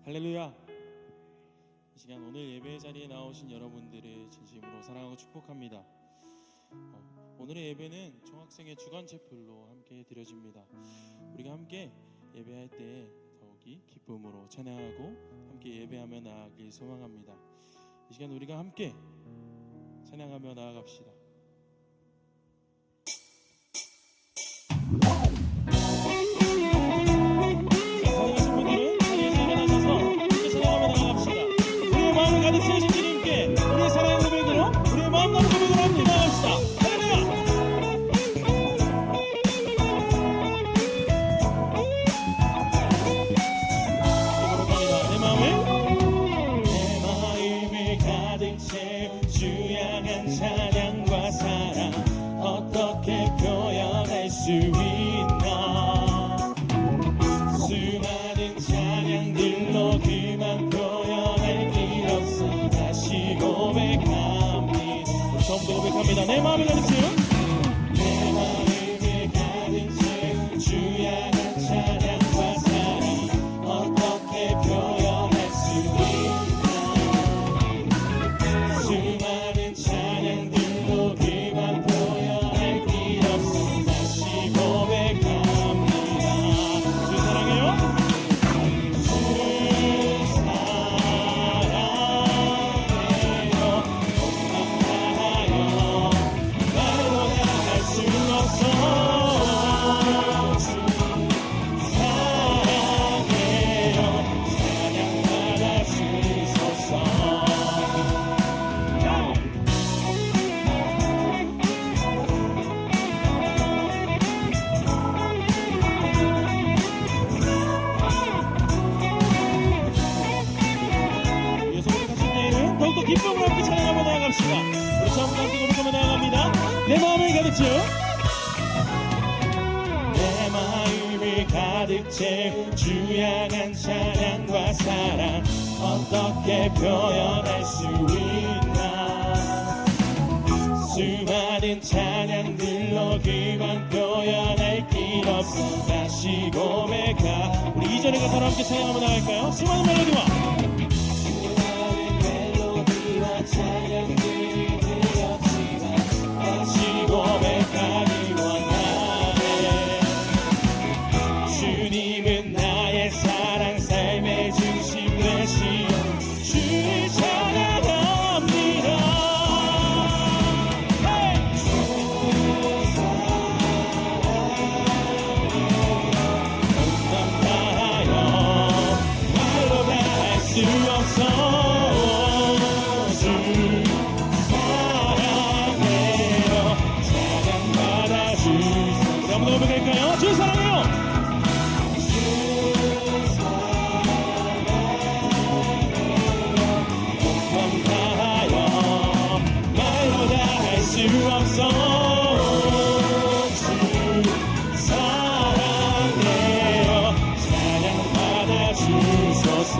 할렐루야. 이 시간 오늘 예배 자리에 나오신 여러분들을 진심으로 사랑하고 축복합니다. 오늘의 예배는 총학생의 주간 채플로 함께 드려집니다. 우리가 함께 예배할 때 더욱이 기쁨으로 찬양하고 함께 예배하며 나아가길 소망합니다. 이 시간 우리가 함께 찬양하며 나아갑시다. 가득 채우신 주님께 우리의 사랑의 고백으로 우리의 마음 담은 고백으로 함께 나갑시다. 할렐루야. 이쪽으로 갑니다. 내 마음을 가득 채운 주양한 찬양과 사랑 어떻게 표현할 수 있나. 수많은 찬양들로 그만 표현할 길 없어 다시 고백합니다. 처음부터 고백합니다. 내 마음을 가득 채운 내 마음을 가득 채운 주양한 찬양과 사랑 어떻게 표현할 수 있나. 수많은 찬양들로 그만 표현할 길 없어 다시 고백합니다. 주 사랑해요. 기쁨으로 함께 찬양하며 나아갑시다. 우리 처음부터 함께 고백하며 나아갑니다. 내 마음을 가득 채워 내 마음을 가득 채운 주양한 찬양과 사랑 어떻게 표현할 수 있나. 수많은 찬양들로 그만 표현할 길 없어 다시 고백하. 우리 2절의 가사로 함께 찬양하며 나갈까요? 수많은 멜로디와 찬양들이 되었지만 다시 고백하기 원하네. 주님은 나의 사랑 삶의 중심 되시오. 주를 찬양합니다. 주 사랑해 온맘 다하여 말로 다 할 수 없어. 한번 고백할까요? 주 사랑해요. 주 사랑해요. 온맘 다하여 말로 다 할 수 없어. 주 사랑해요. 사랑 받아 주소서.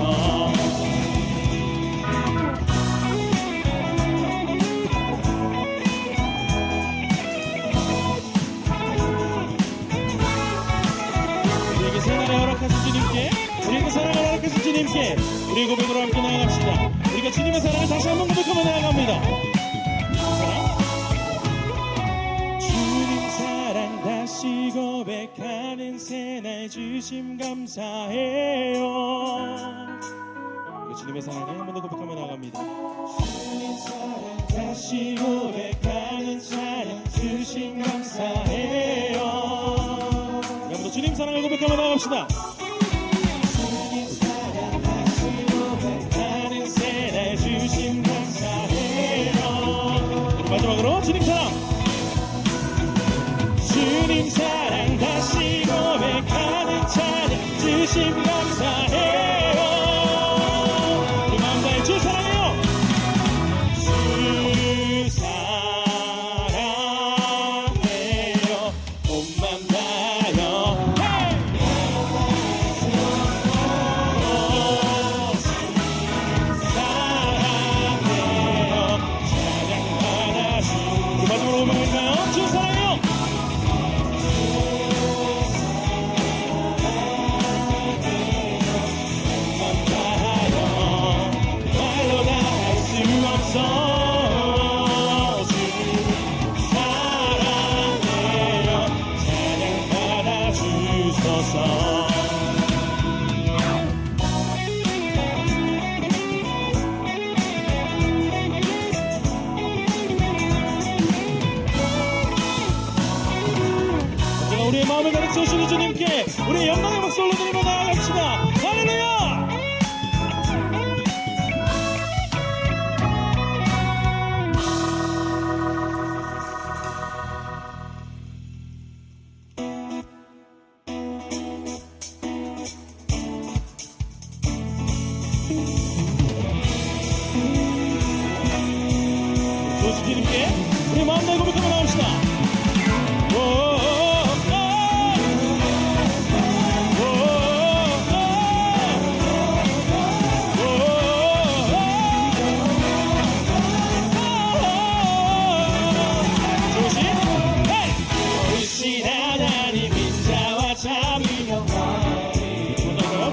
우리에게 사랑을 허락하신 주님께 우리의 고백으로 함께 나아갑시다. 우리가 주님의 사랑을 다시 한번 고백하며 나아갑니다. 주님 사랑 다시 고백하는 새날 주심 감사해요. 우리가 주님의 사랑을 한 번 더 고백하며 나아갑니다. 주님 사랑 다시 고백하는 찬양 주심 감사해요. 한 번 더 주님 사랑을 고백하며 나아갑시다. 주심 감사해요. 우리 마지막으로 주님 사랑. 주님 사랑 다시 고백하는 찬양 주심 감사해요. 우리 마음 다해 주 사랑해요. 주 사랑해요. 온맘 다하여 주 사랑해요. 주 사랑해요. 주옵소서. 우리의 마음을 가득 채우시는 주님께 우리의 영광의 박수 올려드리며 나아갑시다. 할렐루야. 주 주님께 우리 마음 다해 고백하며 나갑시다.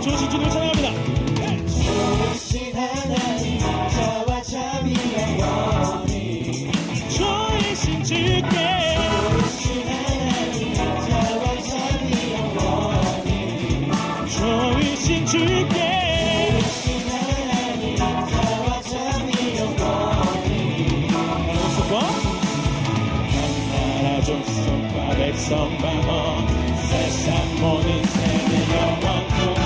주신 주님을 찬양합니다. 주신 하나님 자와 참이 영원히 주이신 주께 주신 하나님 자와 참이 영원히 주이신 주께 주신 하나님 자와 참이 영원히 나라 족속과 백성 만원 세상 모든 세대 영원토록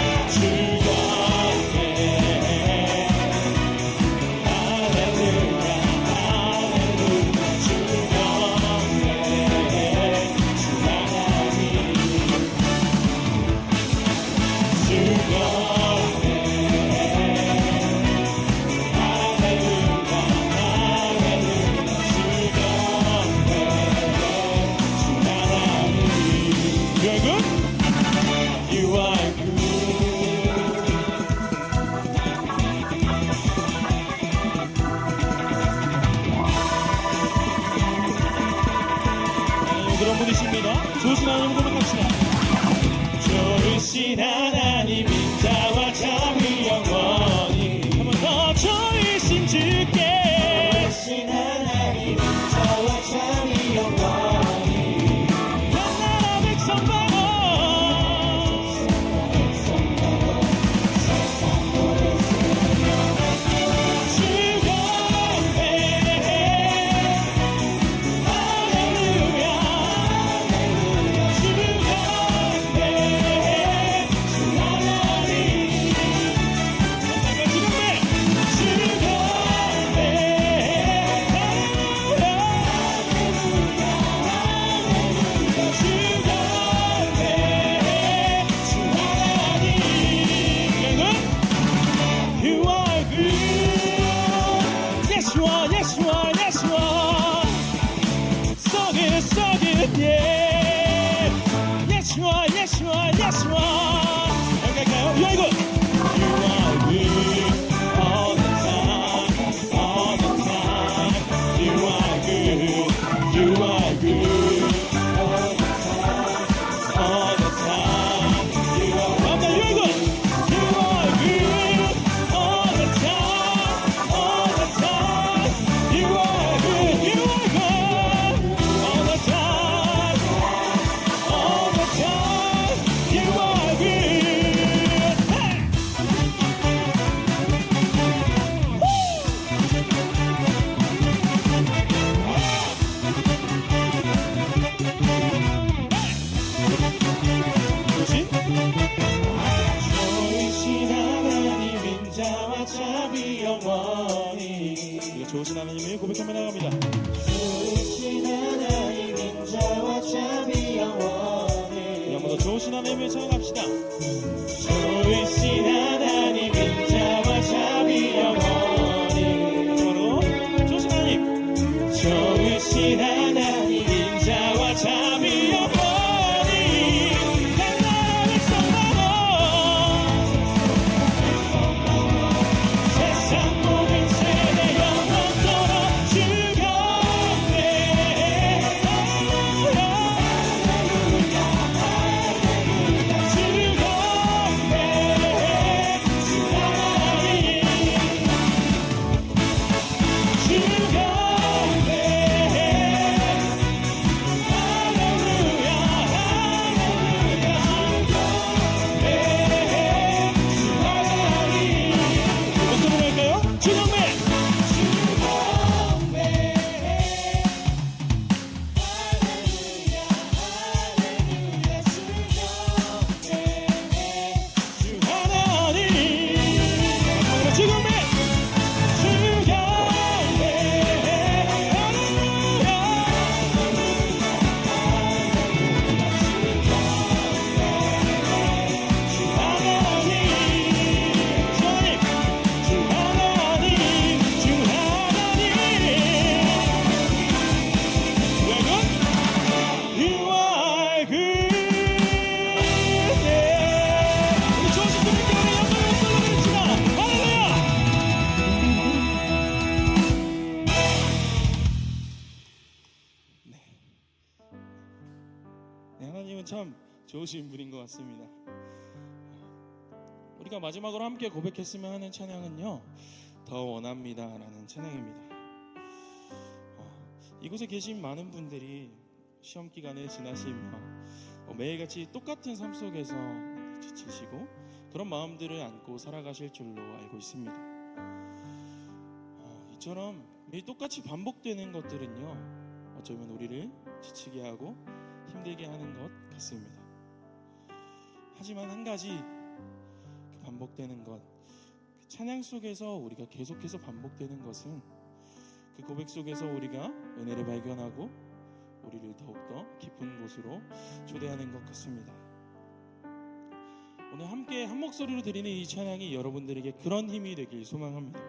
그런 분이십니다. 좋으신 하나님 고백합시다. 좋으신 하나님 인자와 참이 영원히 한 번 더 좋으신 주께 주신 하나님 자와 참이 영원히 나라 백성 방어 세상 모든 세대 yeah. Yeshua, Yeshua, Yeshua. 갈까요? You are good. You are good all the time, all the time. You are good, you are good all the time, all the time. You are good. You are good all the time, all the time. You are good, you are good all the time, all the time. You are good. Hey! 조심. 좋으신 하나님 인자와 참이 영원히. 우리가 좋으신 하나님을 고백하며 나갑니다. 주신 하나님 인자와 참이 영원히 한 번 더 좋으신 하나님을 찬양합시다. 좋으신 하나님 인자와 참이 영원히. 마지막으로 좋으신 하나님. 좋으신 하나님 인자와 참이 영원히. 난 나를 선망어 세상 모든 세대 영원토록 주경배. 할렐루야. 주경배. 좋으신 분인 것 같습니다. 우리가 마지막으로 함께 고백했으면 하는 찬양은요, 더 원합니다라는 찬양입니다. 이곳에 계신 많은 분들이 시험 기간을 지나시며 매일같이 똑같은 삶 속에서 지치시고 그런 마음들을 안고 살아가실 줄로 알고 있습니다. 이처럼 매일 똑같이 반복되는 것들은요, 어쩌면 우리를 지치게 하고 힘들게 하는 것 같습니다. 하지만 한 가지, 그 반복되는 것, 그 찬양 속에서 우리가 계속해서 반복되는 것은 그 고백 속에서 우리가 은혜를 발견하고 우리를 더욱더 깊은 곳으로 초대하는 것 같습니다. 오늘 함께 한 목소리로 드리는 이 찬양이 여러분들에게 그런 힘이 되길 소망합니다.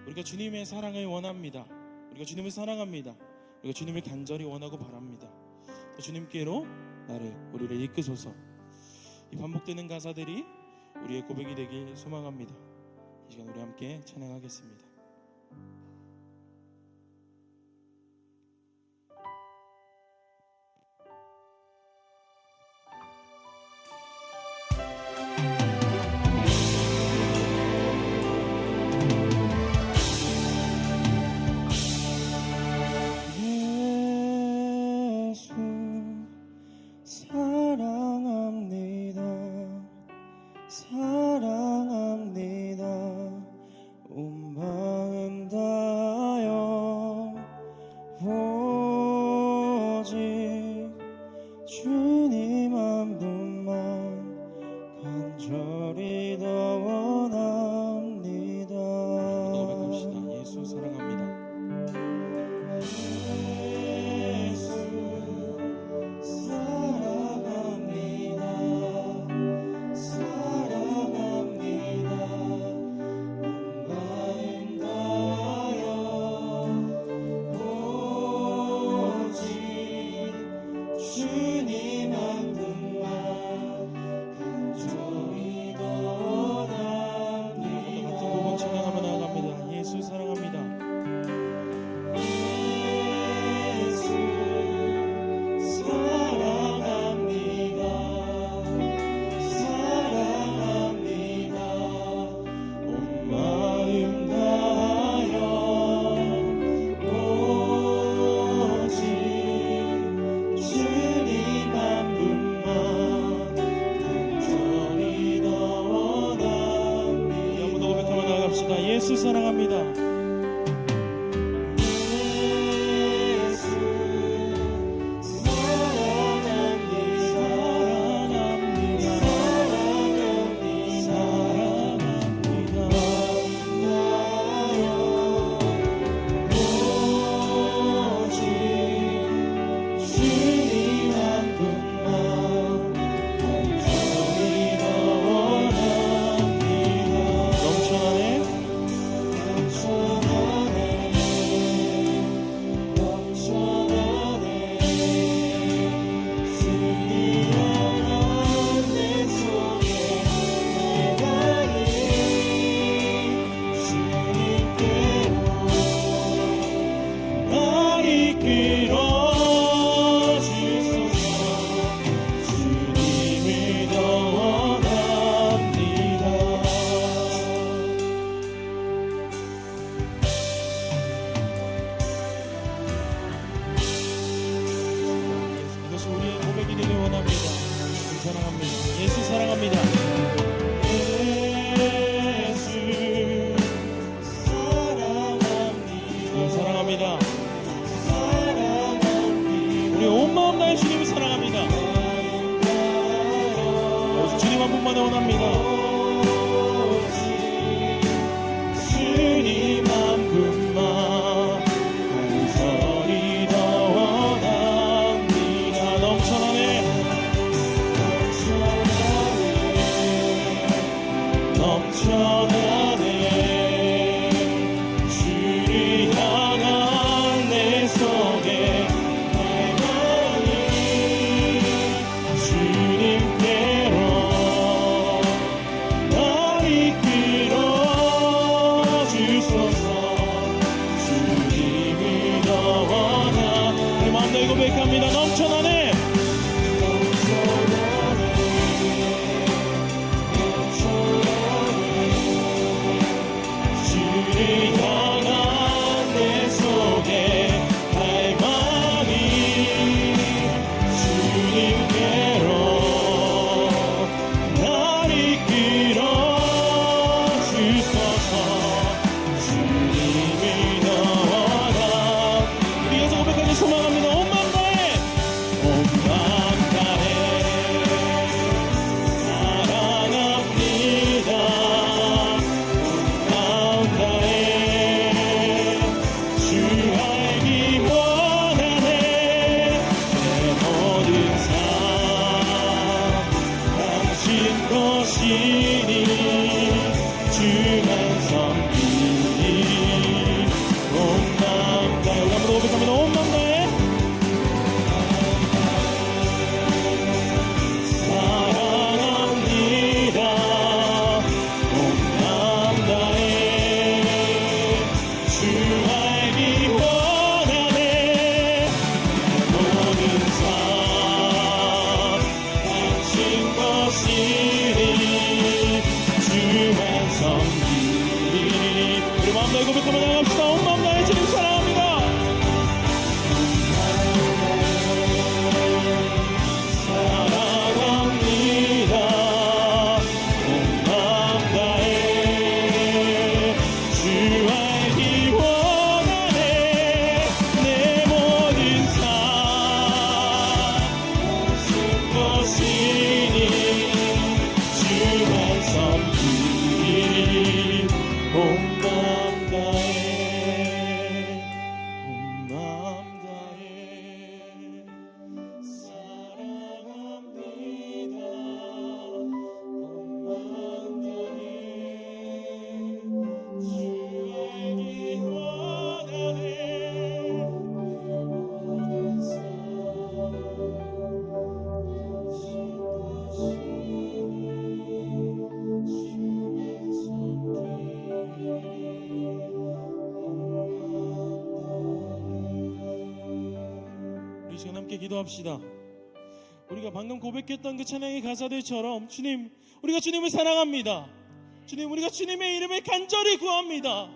우리가 주님의 사랑을 원합니다. 우리가 주님을 사랑합니다. 우리가 주님을 간절히 원하고 바랍니다. 주님께로 우리를 이끄소서. 이 반복되는 가사들이 우리의 고백이 되길 소망합니다. 이 시간 우리 함께 찬양하겠습니다. 사랑합니다. 온 마음 다하여 오직 주님 한 분만 간절히 더 원합니다. 고백합시다. 예수 사랑합니다. 예수 사랑합니다. 예수 사랑합니다. 사랑합니다. 우리 온 마음 다해 주님을 사랑합니다. 오직 주님 한 분만 원합니다. 주님 한 분만 간절히 더 원합니다. 넘쳐나네 주를 향한 내 속에 내 마음이 주님께로 나 이끌어 주소서. 주님을 더 원하 내 마음 내 고백합니다. 넘쳐나네 것이니 주만 섬기니 온 마음 다해 우리 한번 고백합니다. 온 마음 다해 사랑합니다. 온 마음 다해 주 알기 원하네. 모든 삶 당신 것이니 주만 섬기니 우리 마음 다해 고백하며 나갑시다. 온 마음 다해 주님 사랑합니다. 사랑합니다. 온 마음 다해 주 알기 원하네. 내 모든 삶 당신 것이니 주만 섬기니 온 마음 다해 온 마음 다해 사랑합니다. 온 마음 다해 주 알기 원하네. 모든 삶 우리 지금 함께 기도합시다. 우리가 방금 고백했던 그 찬양의 가사들처럼 주님, 우리가 주님을 사랑합니다. 주님, 우리가 주님의 이름을 간절히 구합니다.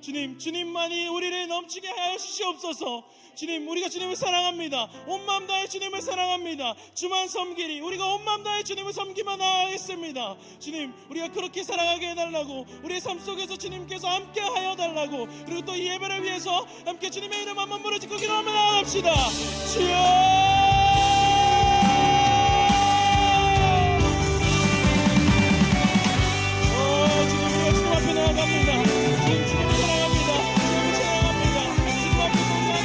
주님, 주님만이 우리를 넘치게 하여 주시옵소서. 주님, 우리가 주님을 사랑합니다. 온 마음 다해 주님을 사랑합니다. 주만 섬기리. 우리가 온 마음 다해 주님을 섬기며 나아가겠습니다. 주님, 우리가 그렇게 사랑하게 해달라고, 우리의 삶 속에서 주님께서 함께 하여 달라고, 그리고 또 이 예배를 위해서 함께 주님의 이름 한번 부르짖고 기도하며 나아갑시다. 주여, 주님, 우리가 주님 앞에 나아갑니다. 주님, 주님을 사랑합니다. 주님을 사랑합니다. 주님 앞에서 우리가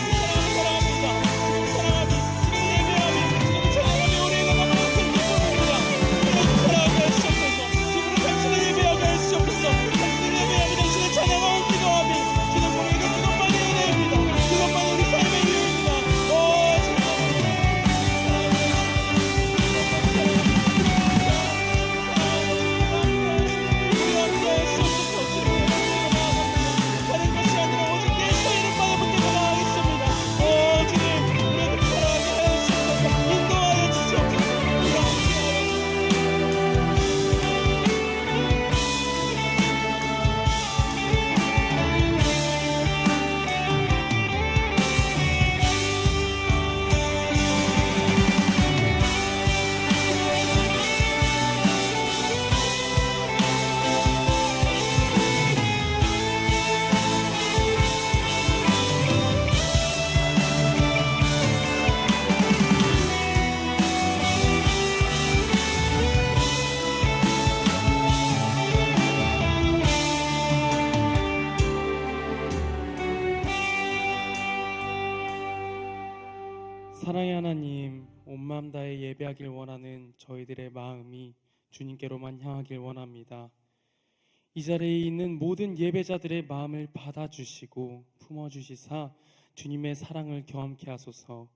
사랑합니다. 주님 사랑하니, 주님 예배하니, 주님 찬양하니 우리에게 너무나 큰 기쁨입니다. 우리가 주 사랑하게 하시옵소서. 주님 당신을 예배하게 하시옵소서. 당신을 예배하니 당신을 찬양하고 기도하니 주님 우리에게 그것만이 은혜입니다. 그것만이 우리 삶의 이유입니다. 오 주님 사랑의 하나님, 온 마음 다해 예배하길 원하는 저희들의 마음이 주님께로만 향하길 원합니다. 이 자리에 있는 모든 예배자들의 마음을 받아주시고 품어주시사 주님의 사랑을 경험케 하소서.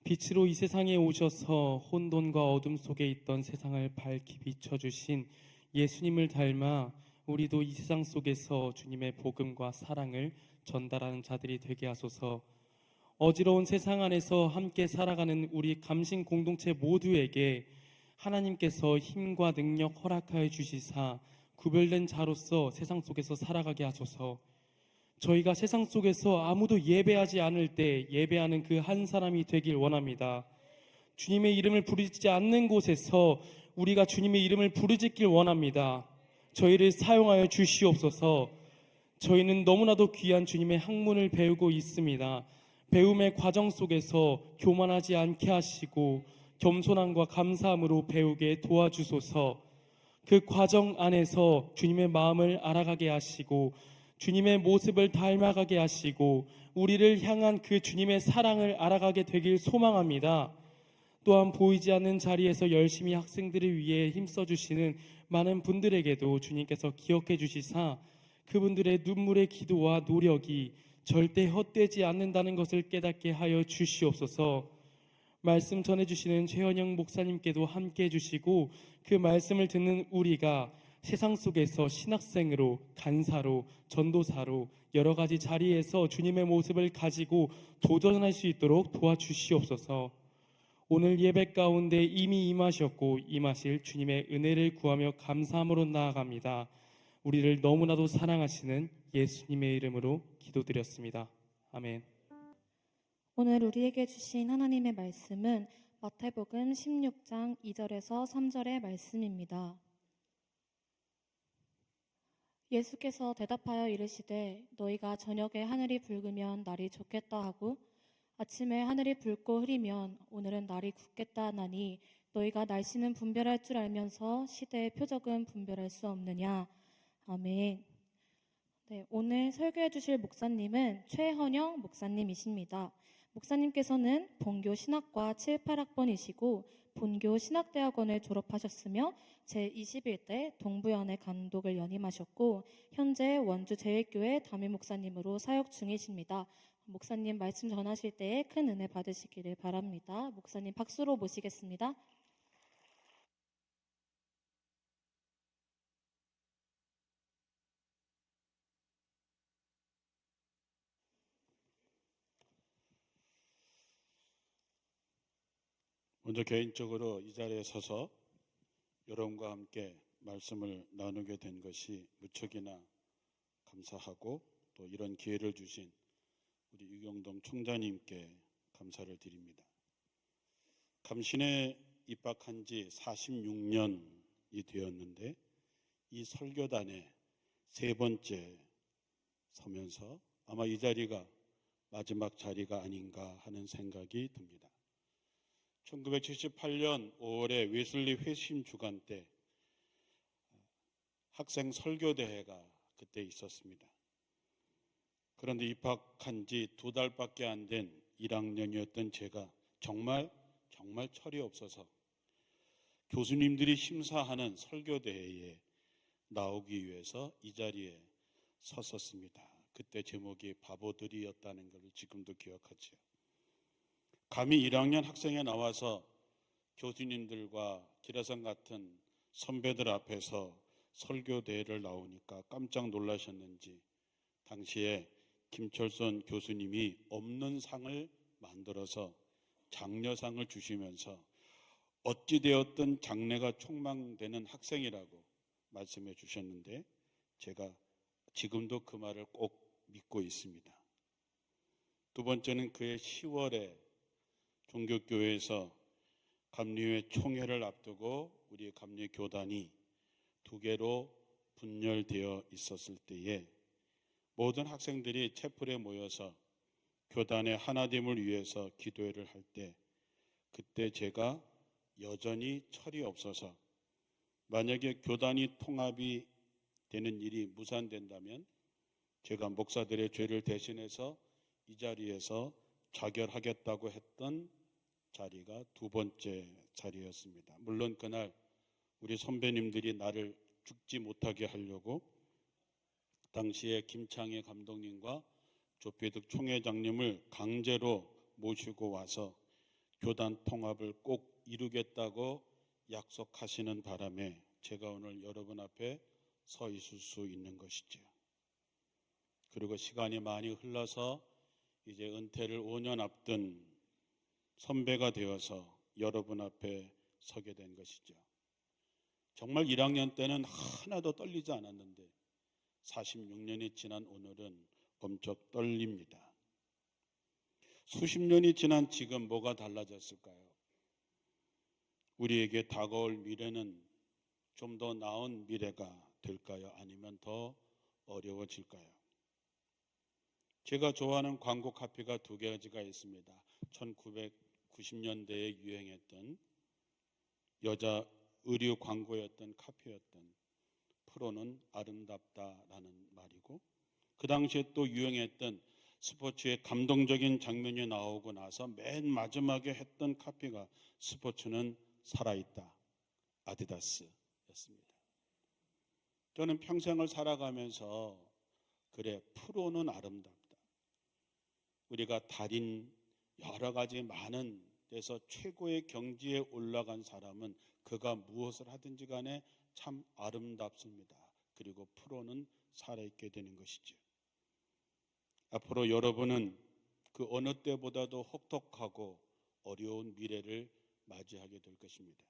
빛으로 이 세상에 오셔서 혼돈과 어둠 속에 있던 세상을 밝히 비춰주신 예수님을 닮아 우리도 이 세상 속에서 주님의 복음과 사랑을 전달하는 자들이 되게 하소서. 어지러운 세상 안에서 함께 살아가는 우리 감신 공동체 모두에게 하나님께서 힘과 능력 허락하여 주시사 구별된 자로서 세상 속에서 살아가게 하소서. 저희가 세상 속에서 아무도 예배하지 않을 때 예배하는 그 한 사람이 되길 원합니다. 주님의 이름을 부르짖지 않는 곳에서 우리가 주님의 이름을 부르짖길 원합니다. 저희를 사용하여 주시옵소서. 저희는 너무나도 귀한 주님의 학문을 배우고 있습니다. 배움의 과정 속에서 교만하지 않게 하시고 겸손함과 감사함으로 배우게 도와주소서. 그 과정 안에서 주님의 마음을 알아가게 하시고 주님의 모습을 닮아가게 하시고 우리를 향한 그 주님의 사랑을 알아가게 되길 소망합니다. 또한 보이지 않는 자리에서 열심히 학생들을 위해 힘써주시는 많은 분들에게도 주님께서 기억해 주시사 그분들의 눈물의 기도와 노력이 절대 헛되지 않는다는 것을 깨닫게 하여 주시옵소서. 말씀 전해주시는 최현영 목사님께도 함께 해주시고 그 말씀을 듣는 우리가 세상 속에서 신학생으로, 간사로, 전도사로 여러 가지 자리에서 주님의 모습을 가지고 도전할 수 있도록 도와주시옵소서. 오늘 예배 가운데 이미 임하셨고 임하실 주님의 은혜를 구하며 감사함으로 나아갑니다. 우리를 너무나도 사랑하시는 예수님의 이름으로 기도드렸습니다. 아멘. 오늘 우리에게 주신 하나님의 말씀은 마태복음 16장 2절에서 3절의 말씀입니다. 예수께서 대답하여 이르시되 너희가 저녁에 하늘이 붉으면 날이 좋겠다 하고 아침에 하늘이 붉고 흐리면 오늘은 날이 굳겠다 하나니 너희가 날씨는 분별할 줄 알면서 시대의 표적은 분별할 수 없느냐. 아멘. 네, 오늘 설교해 주실 목사님은 최헌영 목사님이십니다. 목사님께서는 본교 신학과 7, 8학번이시고 본교 신학대학원을 졸업하셨으며 제21대 동부연회 감독을 연임하셨고 현재 원주 제일교회 담임 목사님으로 사역 중이십니다. 목사님 말씀 전하실 때에 큰 은혜 받으시기를 바랍니다. 목사님 박수로 모시겠습니다. 먼저 개인적으로 이 자리에 서서 여러분과 함께 말씀을 나누게 된 것이 무척이나 감사하고 또 이런 기회를 주신 우리 유경동 총장님께 감사를 드립니다. 감신에 입학한 지 46년이 되었는데 이 설교단에 세 번째 서면서 아마 이 자리가 마지막 자리가 아닌가 하는 생각이 듭니다. 1978년 5월에 웨슬리 회심 주간 때 학생 설교대회가 그때 있었습니다. 그런데 입학한 지 2달밖에 안 된 1학년이었던 제가 정말 철이 없어서 교수님들이 심사하는 설교대회에 나오기 위해서 이 자리에 섰었습니다. 그때 제목이 바보들이었다는 것을 지금도 기억하죠. 감히 1학년 학생에 나와서 교수님들과 기라성 같은 선배들 앞에서 설교대회를 나오니까 깜짝 놀라셨는지 당시에 김철선 교수님이 없는 상을 만들어서 장려상을 주시면서 어찌되었든 장래가 촉망되는 학생이라고 말씀해 주셨는데 제가 지금도 그 말을 꼭 믿고 있습니다. 두 번째는 그해 10월에 종교교회에서 감리회 총회를 앞두고 우리 감리 교단이 2개로 분열되어 있었을 때에 모든 학생들이 채플에 모여서 교단의 하나됨을 위해서 기도회를 할 때 그때 제가 여전히 철이 없어서 만약에 교단이 통합이 되는 일이 무산된다면 제가 목사들의 죄를 대신해서 이 자리에서 자결하겠다고 했던 자리가 두 번째 자리였습니다. 물론 그날 우리 선배님들이 나를 죽지 못하게 하려고 당시에 김창희 감독님과 조필득 총회장님을 강제로 모시고 와서 교단 통합을 꼭 이루겠다고 약속하시는 바람에 제가 오늘 여러분 앞에 서 있을 수 있는 것이죠. 그리고 시간이 많이 흘러서 이제 은퇴를 5년 앞둔 선배가 되어서 여러분 앞에 서게 된 것이죠. 정말 1학년 때는 하나도 떨리지 않았는데 46년이 지난 오늘은 엄청 떨립니다. 수십 년이 지난 지금 뭐가 달라졌을까요? 우리에게 다가올 미래는 좀 더 나은 미래가 될까요? 아니면 더 어려워질까요? 제가 좋아하는 광고 카피가 2가지가 있습니다. 1990년대에 유행했던 여자 의류 광고였던 카피였던 프로는 아름답다라는 말이고 그 당시에 또 유행했던 스포츠의 감동적인 장면이 나오고 나서 맨 마지막에 했던 카피가 스포츠는 살아있다, 아디다스였습니다. 저는 평생을 살아가면서 그래, 프로는 아름답다. 우리가 달인 여러 가지 많은 데서 최고의 경지에 올라간 사람은 그가 무엇을 하든지 간에 참 아름답습니다. 그리고 프로는 살아있게 되는 것이죠. 앞으로 여러분은 그 어느 때보다도 혹독하고 어려운 미래를 맞이하게 될 것입니다.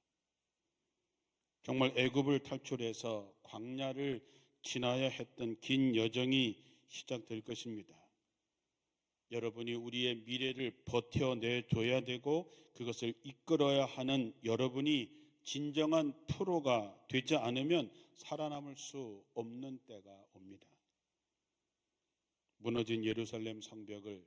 정말 애굽을 탈출해서 광야를 지나야 했던 긴 여정이 시작될 것입니다. 여러분이 우리의 미래를 버텨내줘야 되고 그것을 이끌어야 하는 여러분이 진정한 프로가 되지 않으면 살아남을 수 없는 때가 옵니다. 무너진 예루살렘 성벽을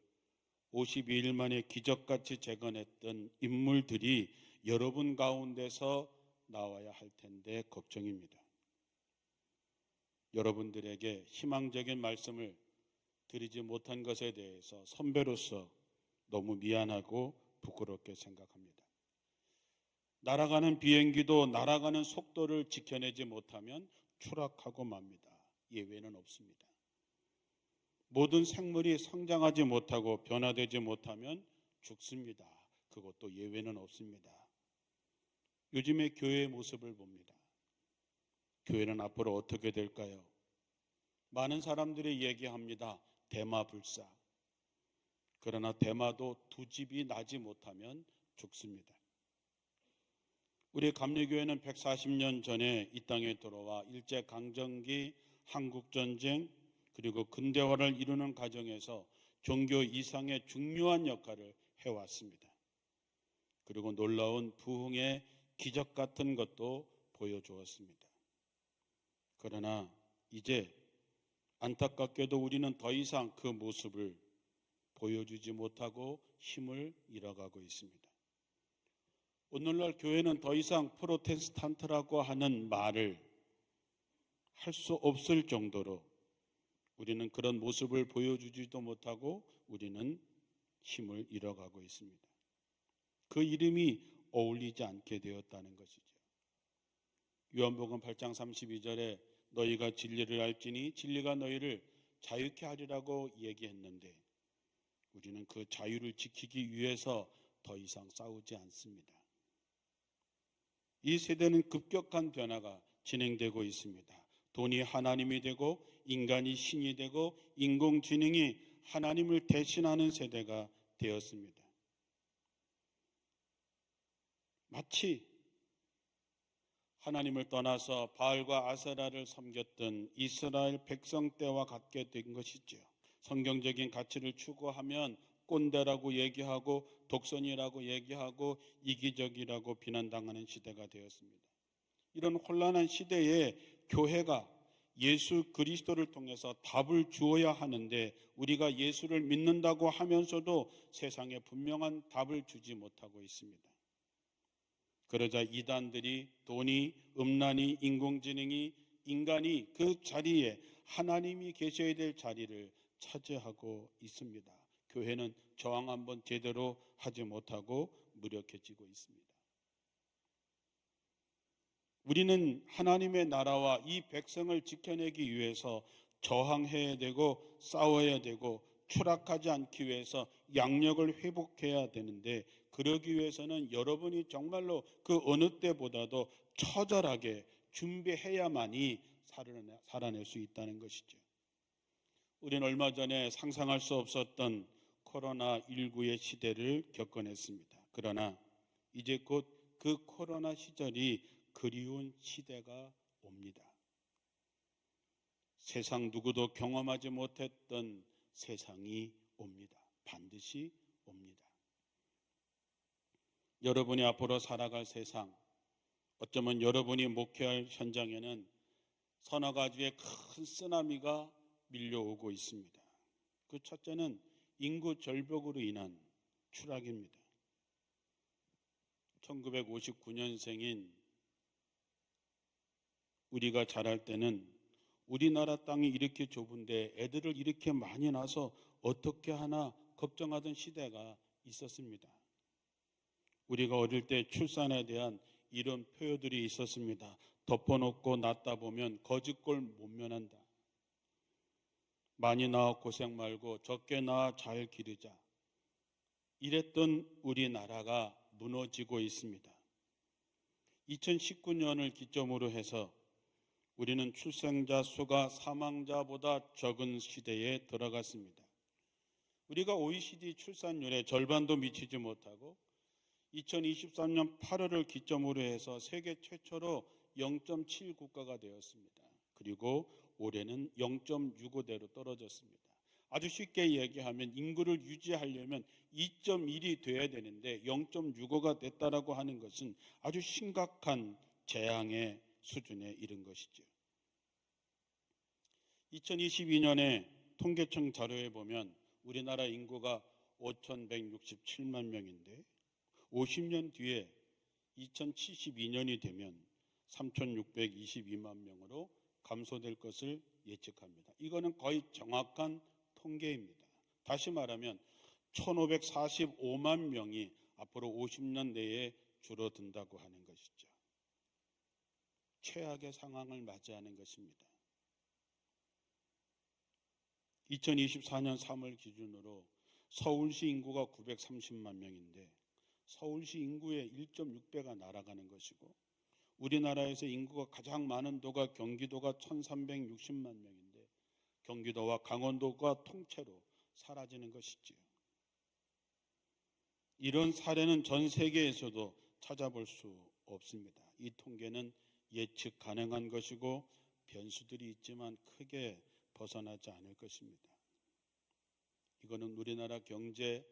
52일 만에 기적같이 재건했던 인물들이 여러분 가운데서 나와야 할 텐데 걱정입니다. 여러분들에게 희망적인 말씀을 드리지 못한 것에 대해서 선배로서 너무 미안하고 부끄럽게 생각합니다. 날아가는 비행기도 날아가는 속도를 지켜내지 못하면 추락하고 맙니다. 예외는 없습니다. 모든 생물이 성장하지 못하고 변화되지 못하면 죽습니다. 그것도 예외는 없습니다. 요즘의 교회의 모습을 봅니다. 교회는 앞으로 어떻게 될까요? 많은 사람들이 얘기합니다. 대마불사. 그러나 대마도 두 집이 나지 못하면 죽습니다. 우리 감리교회는 140년 전에 이 땅에 들어와 일제강점기, 한국전쟁, 그리고 근대화를 이루는 과정에서 종교 이상의 중요한 역할을 해왔습니다. 그리고 놀라운 부흥의 기적 같은 것도 보여주었습니다. 그러나 이제 안타깝게도 우리는 더 이상 그 모습을 보여주지 못하고 힘을 잃어가고 있습니다. 오늘날 교회는 더 이상 프로테스탄트라고 하는 말을 할 수 없을 정도로 우리는 그런 모습을 보여주지도 못하고 우리는 힘을 잃어가고 있습니다. 그 이름이 어울리지 않게 되었다는 것이죠. 요한복음 8장 32절에 너희가 진리를 알지니 진리가 너희를 자유케 하리라고 얘기했는데 우리는 그 자유를 지키기 위해서 더 이상 싸우지 않습니다. 이 세대는 급격한 변화가 진행되고 있습니다. 돈이 하나님이 되고 인간이 신이 되고 인공지능이 하나님을 대신하는 세대가 되었습니다. 마치 하나님을 떠나서 바알과 아세라를 섬겼던 이스라엘 백성 때와 같게 된 것이죠. 성경적인 가치를 추구하면 꼰대라고 얘기하고 독선이라고 얘기하고 이기적이라고 비난당하는 시대가 되었습니다. 이런 혼란한 시대에 교회가 예수 그리스도를 통해서 답을 주어야 하는데 우리가 예수를 믿는다고 하면서도 세상에 분명한 답을 주지 못하고 있습니다. 그러자 이단들이 돈이, 음란이, 인공지능이, 인간이 그 자리에 하나님이 계셔야 될 자리를 차지하고 있습니다. 교회는 저항 한번 제대로 하지 못하고 무력해지고 있습니다. 우리는 하나님의 나라와 이 백성을 지켜내기 위해서 저항해야 되고 싸워야 되고 추락하지 않기 위해서 양력을 회복해야 되는데 그러기 위해서는 여러분이 정말로 그 어느 때보다도 처절하게 준비해야만이 살아낼 수 있다는 것이죠. 우리는 얼마 전에 상상할 수 없었던 코로나19의 시대를 겪어냈습니다. 그러나 이제 곧 그 코로나 시절이 그리운 시대가 옵니다. 세상 누구도 경험하지 못했던 세상이 옵니다. 반드시 옵니다. 여러분이 앞으로 살아갈 세상, 어쩌면 여러분이 목회할 현장에는 서너 가지의 큰 쓰나미가 밀려오고 있습니다. 그 첫째는 인구 절벽으로 인한 추락입니다. 1959년생인 우리가 자랄 때는 우리나라 땅이 이렇게 좁은데 애들을 이렇게 많이 낳아서 어떻게 하나 걱정하던 시대가 있었습니다. 우리가 어릴 때 출산에 대한 이런 표현들이 있었습니다. 덮어놓고 낳다 보면 거짓골 못 면한다. 많이 낳아 고생 말고 적게 낳아 잘 기르자. 이랬던 우리나라가 무너지고 있습니다. 2019년을 기점으로 해서 우리는 출생자 수가 사망자보다 적은 시대에 들어갔습니다. 우리가 OECD 출산율의 절반도 미치지 못하고 2023년 8월을 기점으로 해서 세계 최초로 0.7 국가가 되었습니다. 그리고 올해는 0.65대로 떨어졌습니다. 아주 쉽게 얘기하면 인구를 유지하려면 2.1이 돼야 되는데 0.65가 됐다라고 하는 것은 아주 심각한 재앙의 수준에 이른 것이죠. 2022년에 통계청 자료에 보면 우리나라 인구가 5,167만 명인데 50년 뒤에 2072년이 되면 3,622만 명으로 감소될 것을 예측합니다. 이거는 거의 정확한 통계입니다. 다시 말하면 1,545만 명이 앞으로 50년 내에 줄어든다고 하는 것이죠. 최악의 상황을 맞이하는 것입니다. 2024년 3월 기준으로 서울시 인구가 930만 명인데 서울시 인구의 1.6배가 날아가는 것이고 우리나라에서 인구가 가장 많은 도가 경기도가 1,360만 명인데 경기도와 강원도가 통째로 사라지는 것이지요. 이런 사례는 전 세계에서도 찾아볼 수 없습니다. 이 통계는 예측 가능한 것이고 변수들이 있지만 크게 벗어나지 않을 것입니다. 이거는 우리나라 경제,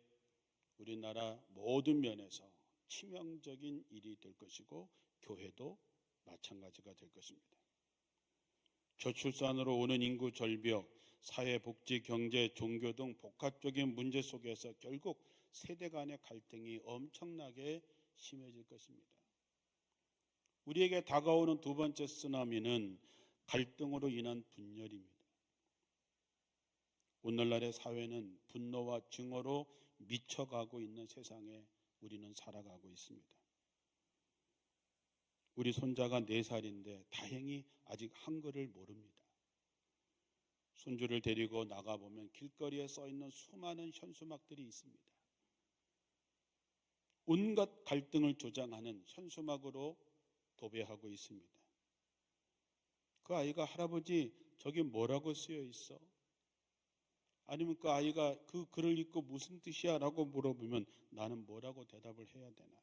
우리나라 모든 면에서 치명적인 일이 될 것이고 교회도 마찬가지가 될 것입니다. 저출산으로 오는 인구 절벽, 사회, 복지, 경제, 종교 등 복합적인 문제 속에서 결국 세대 간의 갈등이 엄청나게 심해질 것입니다. 우리에게 다가오는 두 번째 쓰나미는 갈등으로 인한 분열입니다. 오늘날의 사회는 분노와 증오로 미쳐가고 있는 세상에 우리는 살아가고 있습니다. 우리 손자가 4살인데 다행히 아직 한글을 모릅니다. 손주를 데리고 나가보면 길거리에 써있는 수많은 현수막들이 있습니다. 온갖 갈등을 조장하는 현수막으로 도배하고 있습니다. 그 아이가 할아버지 저기 뭐라고 쓰여 있어? 아니면 그 아이가 그 글을 읽고 무슨 뜻이야? 라고 물어보면 나는 뭐라고 대답을 해야 되나?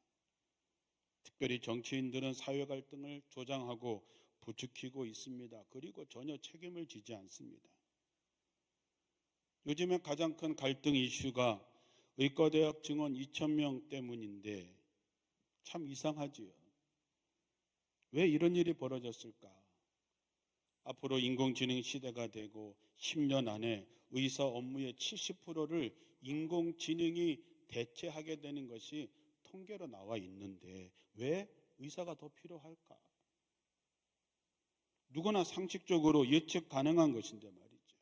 특별히 정치인들은 사회 갈등을 조장하고 부추기고 있습니다. 그리고 전혀 책임을 지지 않습니다. 요즘에 가장 큰 갈등 이슈가 의과대학 증원 2,000명 때문인데 참 이상하지요. 왜 이런 일이 벌어졌을까? 앞으로 인공지능 시대가 되고 10년 안에 의사 업무의 70%를 인공지능이 대체하게 되는 것이 통계로 나와 있는데 왜 의사가 더 필요할까? 누구나 상식적으로 예측 가능한 것인데 말이죠.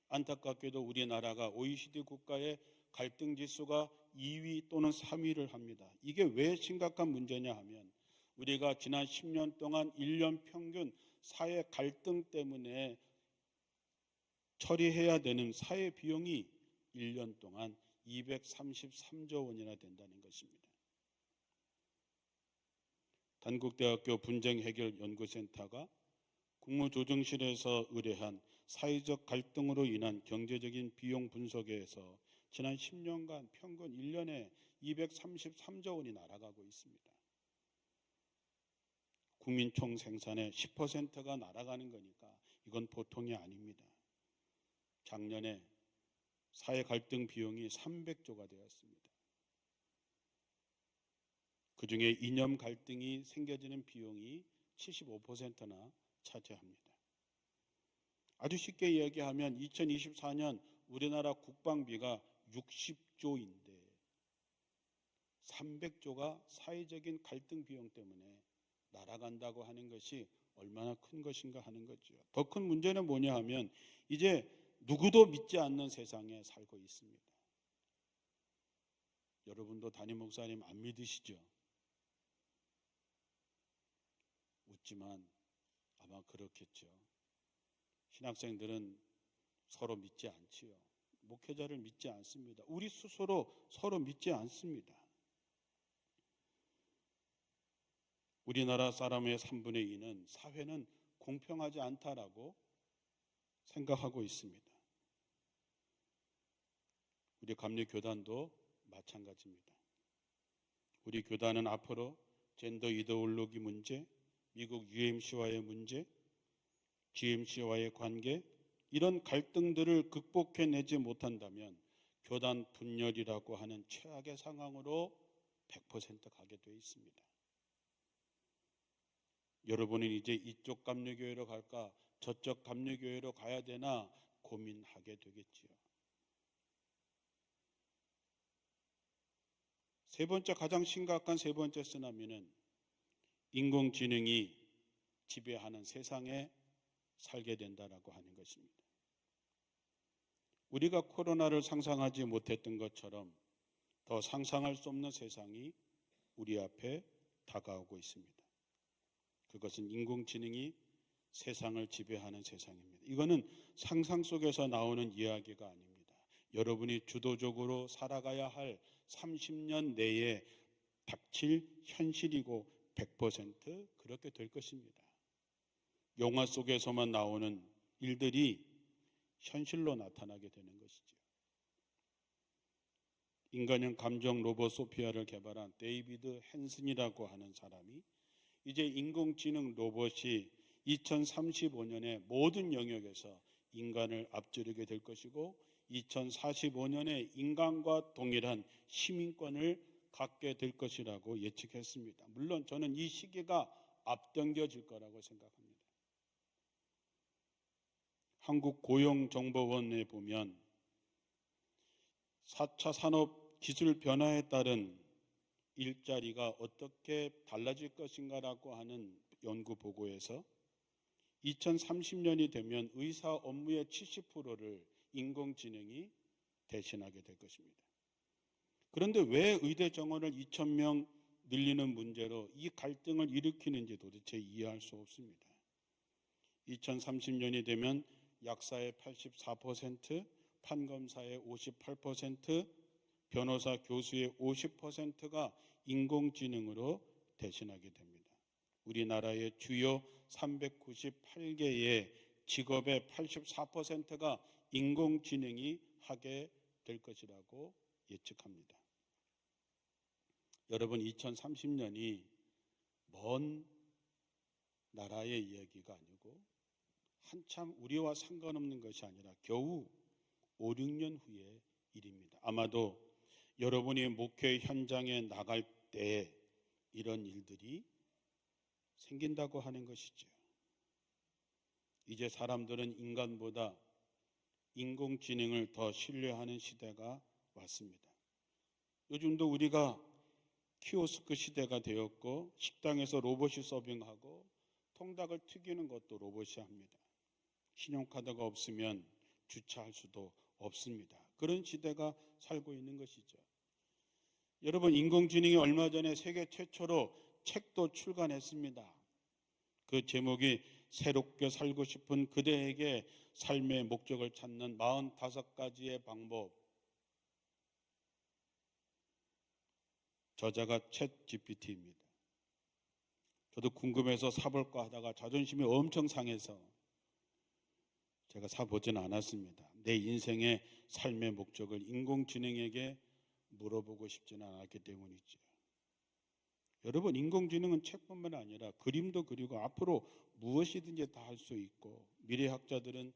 안타깝게도 우리나라가 OECD 국가의 갈등 지수가 2위 또는 3위를 합니다. 이게 왜 심각한 문제냐 하면 우리가 지난 10년 동안 1년 평균 사회 갈등 때문에 처리해야 되는 사회 비용이 1년 동안 233조 원이나 된다는 것입니다. 단국대학교 분쟁해결연구센터가 국무조정실에서 의뢰한 사회적 갈등으로 인한 경제적인 비용 분석에서 지난 10년간 평균 1년에 233조 원이 날아가고 있습니다. 국민 총 생산의 10%가 날아가는 거니까 이건 보통이 아닙니다. 작년에 사회 갈등 비용이 300조가 되었습니다. 그중에 이념 갈등이 생겨지는 비용이 75%나 차지합니다. 아주 쉽게 이야기하면 2024년 우리나라 국방비가 60조인데 300조가 사회적인 갈등 비용 때문에 날아간다고 하는 것이 얼마나 큰 것인가 하는 거죠. 더 큰 문제는 뭐냐 하면 이제 누구도 믿지 않는 세상에 살고 있습니다. 여러분도 담임 목사님 안 믿으시죠? 웃지만 아마 그렇겠죠. 신학생들은 서로 믿지 않지요. 목회자를 믿지 않습니다. 우리 스스로 서로 믿지 않습니다. 우리나라 사람의 3분의 2는 사회는 공평하지 않다라고 생각하고 있습니다. 우리 감리교단도 마찬가지입니다. 우리 교단은 앞으로 젠더 이데올로기 문제, 미국 UMC와의 문제, GMC와의 관계, 이런 갈등들을 극복해내지 못한다면 교단 분열이라고 하는 최악의 상황으로 100% 가게 되어 있습니다. 여러분은 이제 이쪽 감리교회로 갈까 저쪽 감리교회로 가야 되나 고민하게 되겠지요. 세 번째, 가장 심각한 세 번째 쓰나미는 인공지능이 지배하는 세상에 살게 된다라고 하는 것입니다. 우리가 코로나를 상상하지 못했던 것처럼 더 상상할 수 없는 세상이 우리 앞에 다가오고 있습니다. 그것은 인공지능이 세상을 지배하는 세상입니다. 이거는 상상 속에서 나오는 이야기가 아닙니다. 여러분이 주도적으로 살아가야 할 30년 내에 닥칠 현실이고 100% 그렇게 될 것입니다. 영화 속에서만 나오는 일들이 현실로 나타나게 되는 것이죠. 인간형 감정 로봇 소피아를 개발한 데이비드 헨슨이라고 하는 사람이 이제 인공지능 로봇이 2035년에 모든 영역에서 인간을 앞지르게 될 것이고 2045년에 인간과 동일한 시민권을 갖게 될 것이라고 예측했습니다. 물론 저는 이 시기가 앞당겨질 거라고 생각합니다. 한국고용정보원에 보면 4차 산업 기술 변화에 따른 일자리가 어떻게 달라질 것인가라고 하는 연구 보고에서 2030년이 되면 의사 업무의 70%를 인공지능이 대신하게 될 것입니다. 그런데 왜 의대 정원을 2,000명 늘리는 문제로 이 갈등을 일으키는지 도대체 이해할 수 없습니다. 2030년이 되면 약사의 84%, 판검사의 58%, 변호사, 교수의 50%가 인공지능으로 대신하게 됩니다. 우리나라의 주요 398개의 직업의 84%가 인공지능이 하게 될 것이라고 예측합니다. 여러분, 2030년이 먼 나라의 이야기가 아니고 한참 우리와 상관없는 것이 아니라 겨우 5, 6년 후의 일입니다. 아마도 여러분이 목회 현장에 나갈 때 이런 일들이 생긴다고 하는 것이죠. 이제 사람들은 인간보다 인공지능을 더 신뢰하는 시대가 왔습니다. 요즘도 우리가 키오스크 시대가 되었고 식당에서 로봇이 서빙하고 통닭을 튀기는 것도 로봇이 합니다. 신용카드가 없으면 주차할 수도 없습니다. 그런 시대가 살고 있는 것이죠. 여러분, 인공지능이 얼마 전에 세계 최초로 책도 출간했습니다. 그 제목이 새롭게 살고 싶은 그대에게 삶의 목적을 찾는 45가지의 방법. 저자가 챗 GPT입니다. 저도 궁금해서 사볼까 하다가 자존심이 엄청 상해서 제가 사보지는 않았습니다. 내 인생의 삶의 목적을 인공지능에게 물어보고 싶지는 않았기 때문이죠. 여러분, 인공지능은 책뿐만 아니라 그림도 그리고 앞으로 무엇이든지 다 할 수 있고 미래학자들은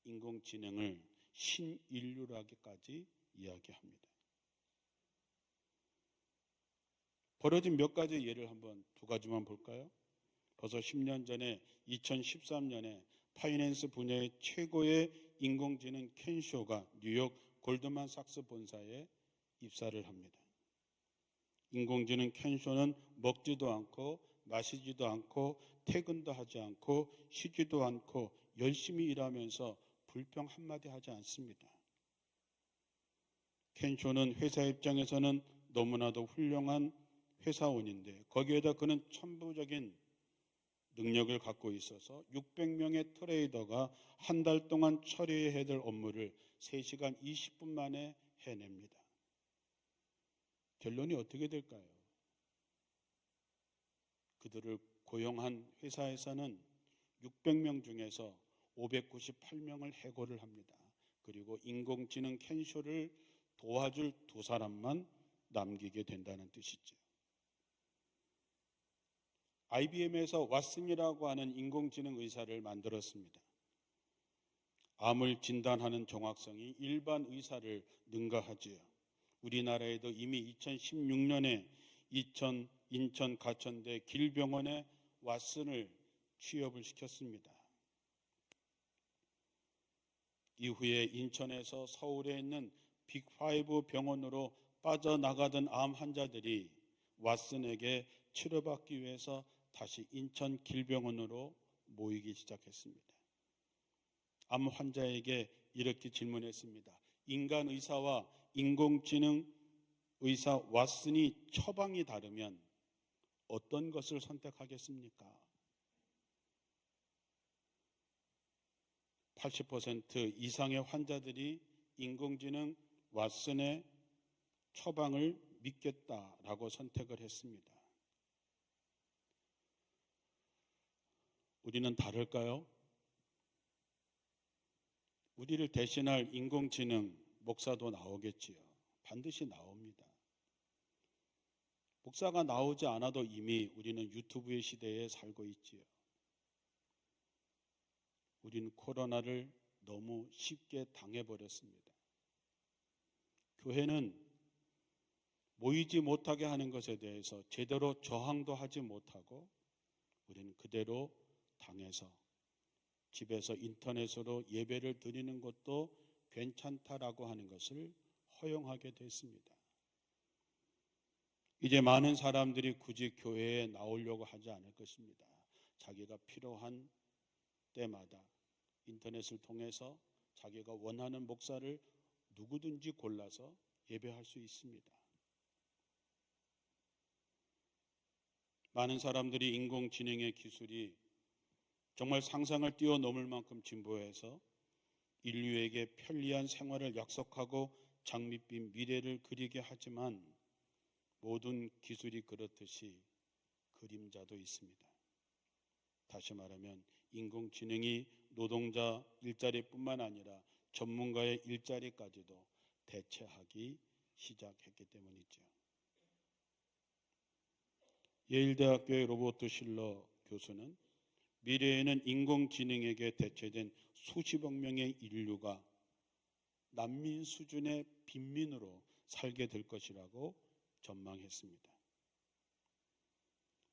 인공지능을 신인류라기까지 이야기합니다. 벌어진 몇 가지 예를 한번 두 가지만 볼까요? 벌써 10년 전에 2013년에 파이낸스 분야의 최고의 인공지능 켄쇼가 뉴욕 골드만삭스 본사에 입사를 합니다. 인공지능 켄쇼는 먹지도 않고 마시지도 않고 퇴근도 하지 않고 쉬지도 않고 열심히 일하면서 불평 한마디 하지 않습니다. 켄쇼는 회사 입장에서는 너무나도 훌륭한 회사원인데 거기에다 그는 천부적인 능력을 갖고 있어서 600명의 트레이더가 한 달 동안 처리해야 될 업무를 3시간 20분 만에 해냅니다. 결론이 어떻게 될까요? 그들을 고용한 회사에서는 600명 중에서 598명을 해고를 합니다. 그리고 인공지능 켄쇼를 도와줄 2사람만 남기게 된다는 뜻이죠. IBM에서 왓슨이라고 하는 인공지능 의사를 만들었습니다. 암을 진단하는 정확성이 일반 의사를 능가하지요. 우리나라에도 이미 2016년에 인천 가천대 길병원에 왓슨을 취업을 시켰습니다. 이후에 인천에서 서울에 있는 빅5 병원으로 빠져나가던 암 환자들이 왓슨에게 치료받기 위해서 다시 인천 길병원으로 모이기 시작했습니다. 암 환자에게 이렇게 질문했습니다. 인간 의사와 인공지능 의사 왓슨이 처방이 다르면 어떤 것을 선택하겠습니까? 80% 이상의 환자들이 인공지능 왓슨의 처방을 믿겠다라고 선택을 했습니다. 우리는 다를까요? 우리를 대신할 인공지능 목사도 나오겠지요. 반드시 나옵니다. 목사가 나오지 않아도 이미 우리는 유튜브의 시대에 살고 있지요. 우리는 코로나를 너무 쉽게 당해버렸습니다. 교회는 모이지 못하게 하는 것에 대해서 제대로 저항도 하지 못하고 우리는 그대로 당해서 집에서 인터넷으로 예배를 드리는 것도 괜찮다라고 하는 것을 허용하게 됐습니다. 이제 많은 사람들이 굳이 교회에 나오려고 하지 않을 것입니다. 자기가 필요한 때마다 인터넷을 통해서 자기가 원하는 목사를 누구든지 골라서 예배할 수 있습니다. 많은 사람들이 인공지능의 기술이 정말 상상을 뛰어넘을 만큼 진보해서 인류에게 편리한 생활을 약속하고 장밋빛 미래를 그리게 하지만 모든 기술이 그렇듯이 그림자도 있습니다. 다시 말하면 인공지능이 노동자 일자리뿐만 아니라 전문가의 일자리까지도 대체하기 시작했기 때문이죠. 예일대학교의 로버트 실러 교수는 미래에는 인공지능에게 대체된 수십억 명의 인류가 난민 수준의 빈민으로 살게 될 것이라고 전망했습니다.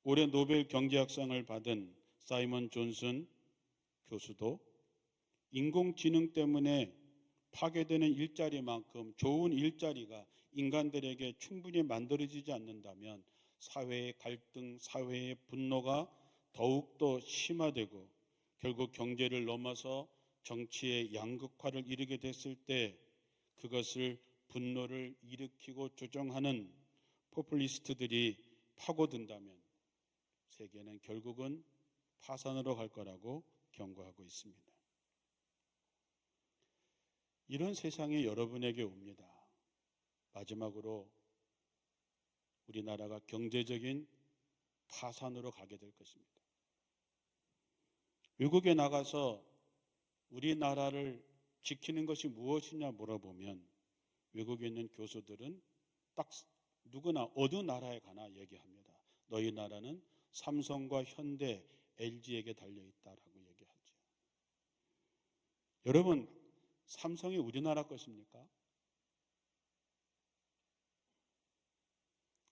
올해 노벨 경제학상을 받은 사이먼 존슨 교수도 인공지능 때문에 파괴되는 일자리만큼 좋은 일자리가 인간들에게 충분히 만들어지지 않는다면 사회의 갈등, 사회의 분노가 더욱더 심화되고 결국 경제를 넘어서 정치의 양극화를 이루게 됐을 때 그것을 분노를 일으키고 조종하는 포퓰리스트들이 파고든다면 세계는 결국은 파산으로 갈 거라고 경고하고 있습니다. 이런 세상이 여러분에게 옵니다. 마지막으로 우리나라가 경제적인 파산으로 가게 될 것입니다. 외국에 나가서 우리나라를 지키는 것이 무엇이냐 물어보면 외국에 있는 교수들은 딱 누구나 어느 나라에 가나 얘기합니다. 너희 나라는 삼성과 현대, LG에게 달려있다라고 얘기하죠. 여러분, 삼성이 우리나라 것입니까?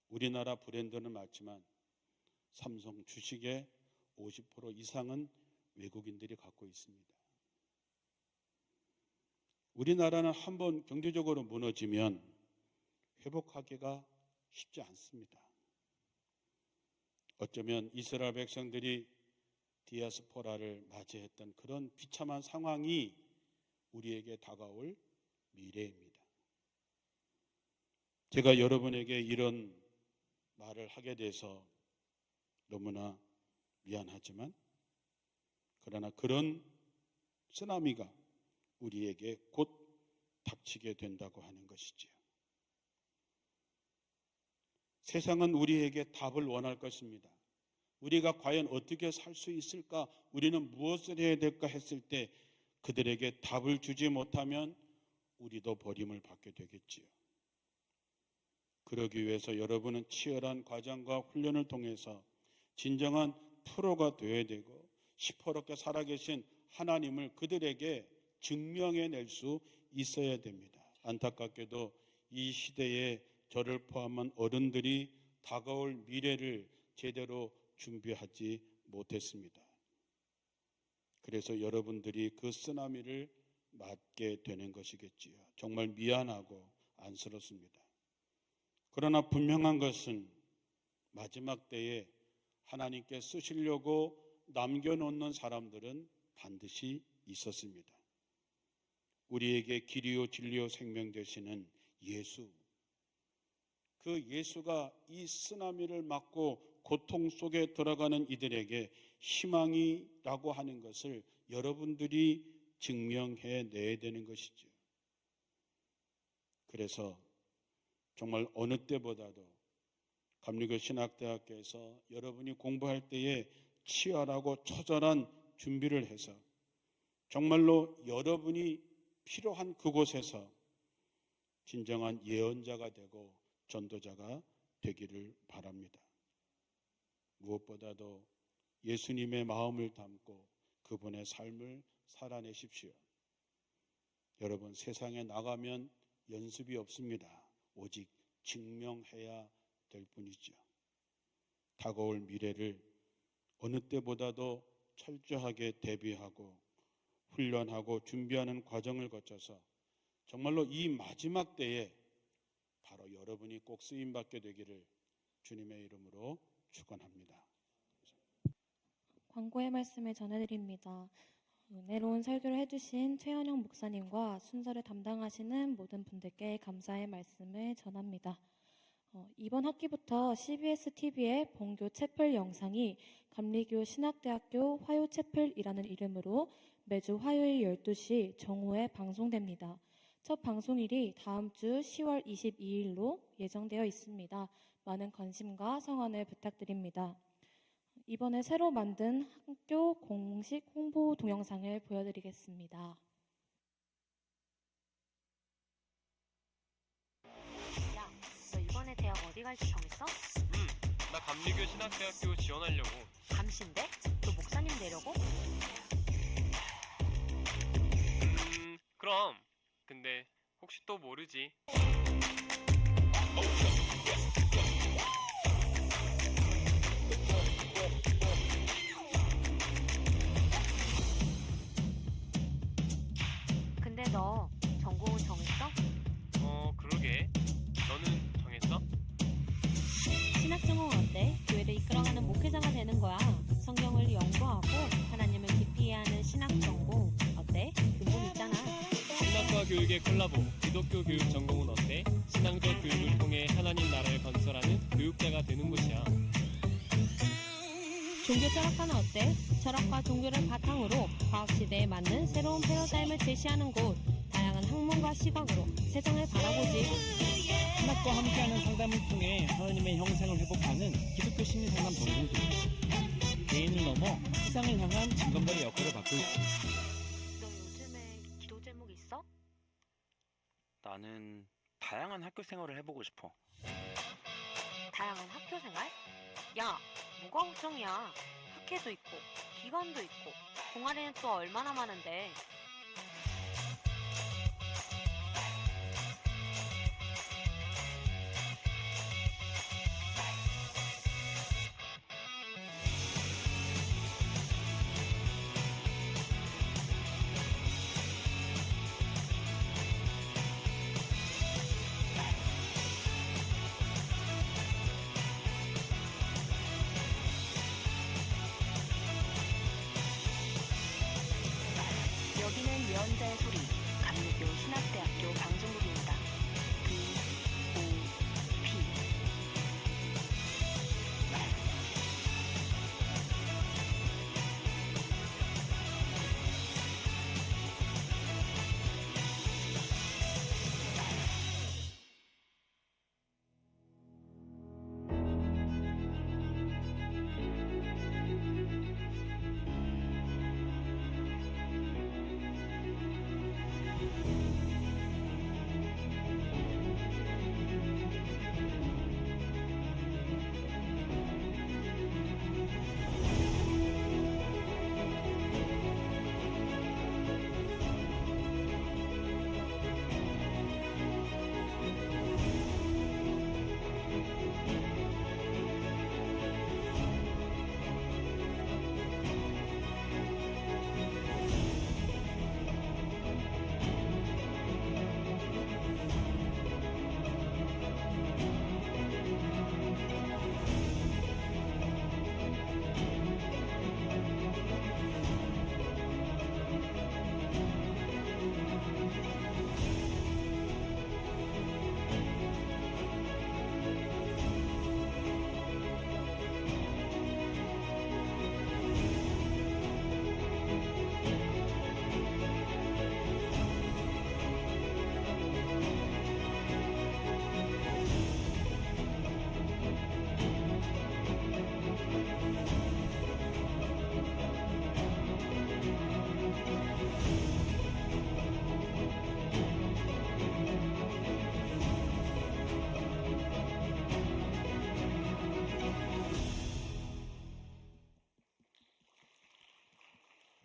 우리나라 브랜드는 맞지만 삼성 주식의 50% 이상은 외국인들이 갖고 있습니다. 우리나라는 한번 경제적으로 무너지면 회복하기가 쉽지 않습니다. 어쩌면 이스라엘 백성들이 디아스포라를 맞이했던 그런 비참한 상황이 우리에게 다가올 미래입니다. 제가 여러분에게 이런 말을 하게 돼서 너무나 미안하지만, 그러나 그런 쓰나미가 우리에게 곧 닥치게 된다고 하는 것이지요. 세상은 우리에게 답을 원할 것입니다. 우리가 과연 어떻게 살 수 있을까? 우리는 무엇을 해야 될까 했을 때 그들에게 답을 주지 못하면 우리도 버림을 받게 되겠지요. 그러기 위해서 여러분은 치열한 과정과 훈련을 통해서 진정한 프로가 되어야 되고, 시퍼렇게 살아계신 하나님을 그들에게 증명해낼 수 있어야 됩니다. 안타깝게도 이 시대에 저를 포함한 어른들이 다가올 미래를 제대로 준비하지 못했습니다. 그래서 여러분들이 그 쓰나미를 맞게 되는 것이겠지요. 정말 미안하고 안쓰럽습니다. 그러나 분명한 것은 마지막 때에 하나님께 쓰시려고 남겨놓는 사람들은 반드시 있었습니다. 우리에게 길이요 진리요 생명 되시는 예수, 그 예수가 이 쓰나미를 맞고 고통 속에 들어가는 이들에게 희망이라고 하는 것을 여러분들이 증명해내야 되는 것이죠. 그래서 정말 어느 때보다도 감리교 신학대학교에서 여러분이 공부할 때에 치열하고 처절한 준비를 해서 정말로 여러분이 필요한 그곳에서 진정한 예언자가 되고 전도자가 되기를 바랍니다. 무엇보다도 예수님의 마음을 담고 그분의 삶을 살아내십시오. 여러분, 세상에 나가면 연습이 없습니다. 오직 증명해야 될 뿐이죠. 다가올 미래를 어느 때보다도 철저하게 대비하고 훈련하고 준비하는 과정을 거쳐서 정말로 이 마지막 때에 바로 여러분이 꼭 쓰임받게 되기를 주님의 이름으로 축원합니다. 광고의 말씀을 전해드립니다. 은혜로운 설교를 해주신 최현영 목사님과 순서를 담당하시는 모든 분들께 감사의 말씀을 전합니다. 이번 학기부터 CBS TV의 본교 채플 영상이 감리교 신학대학교 화요채플이라는 이름으로 매주 화요일 12시 정오에 방송됩니다. 첫 방송일이 다음 주 10월 22일로 예정되어 있습니다. 많은 관심과 성원을 부탁드립니다. 이번에 새로 만든 학교 공식 홍보 동영상을 보여드리겠습니다. 야, 너 이번에 대학 어디 갈지 정했어? 나 감리교 신학대학교 지원하려고. 감신대? 너 목사님 되려고? 그럼. 근데 혹시 또 모르지. 근데 너 전공은 정했어? 그러게. 너는 정했어? 신학 전공 어때? 교회를 이끌어가는 목회자가 되는 거야. 성경을 연구하고 하나님을 깊이 이해하는 신학 전공 어때? 근본 있잖아. 신학과 교육의 콜라보. 기독교 교육 전공은 어때? 신앙적 교육을 통해 하나님 나라를 건설하는 교육자가 되는 곳이야. 종교 철학과는 어때? 철학과 종교를 바탕으로 과학 시대에 맞는 새로운 패러다임을 제시하는 곳. 다양한 학문과 시각으로 세상을 바라보지. 신학과 함께하는 상담을 통해 하나님의 형상을 회복하는 기독교 심리 상담 전공도 있고, 개인을 넘어 세상을 향한 징검다리 역할을 맡고 있고. 너 요즘에 기도 제목 있어? 나는 다양한 학교 생활을 해보고 싶어. 다양한 학교 생활? 야, 뭐가 걱정이야. 학회도 있고 기관도 있고 동아리는 또 얼마나 많은데. 여기는 예언자의 소리, 감리교 신학대학교 방송국입니다. VOP.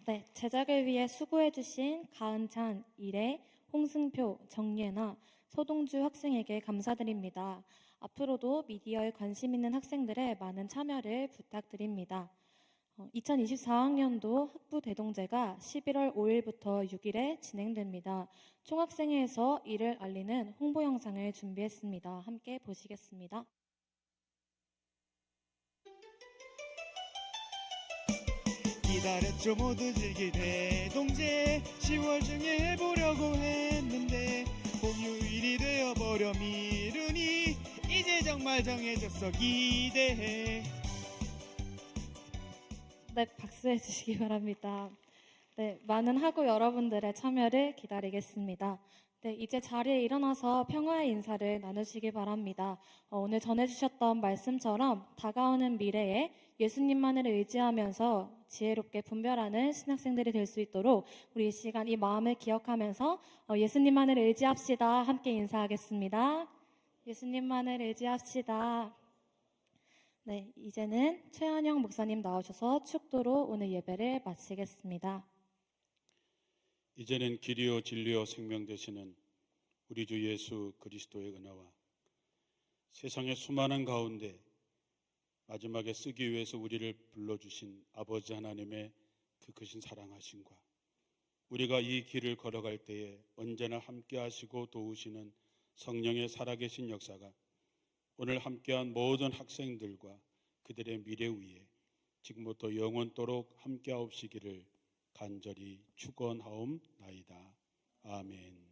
네, 제작을 위해 수고해주신 가은찬, 이래, 홍승표, 정예나, 서동주 학생에게 감사드립니다. 앞으로도 미디어에 관심 있는 학생들의 많은 참여를 부탁드립니다. 2024학년도 학부 대동제가 11월 5일부터 6일에 진행됩니다. 총학생회에서 이를 알리는 홍보 영상을 준비했습니다. 함께 보시겠습니다. 기다렸죠 모두 즐길 대동제 10월 중에 해보려고 했는데 공휴일이 되어버려 미루니 이제 정말 정해졌어 기대해. 네, 박수해 주시기 바랍니다. 네, 많은 학우 여러분들의 참여를 기다리겠습니다. 네, 이제 자리에 일어나서 평화의 인사를 나누시기 바랍니다. 오늘 전해주셨던 말씀처럼 다가오는 미래에 예수님만을 의지하면서 지혜롭게 분별하는 신학생들이 될 수 있도록 우리 이 시간 이 마음을 기억하면서 예수님만을 의지합시다. 함께 인사하겠습니다. 예수님만을 의지합시다. 네, 이제는 최한영 목사님 나오셔서 축도로 오늘 예배를 마치겠습니다. 이제는 길이요 진리요 생명 되시는 우리 주 예수 그리스도의 은혜와 세상의 수많은 가운데 마지막에 쓰기 위해서 우리를 불러주신 아버지 하나님의 그 크신 사랑하심과 우리가 이 길을 걸어갈 때에 언제나 함께 하시고 도우시는 성령의 살아계신 역사가 오늘 함께한 모든 학생들과 그들의 미래 위에 지금부터 영원토록 함께하옵시기를 간절히 축원하옵나이다. 아멘.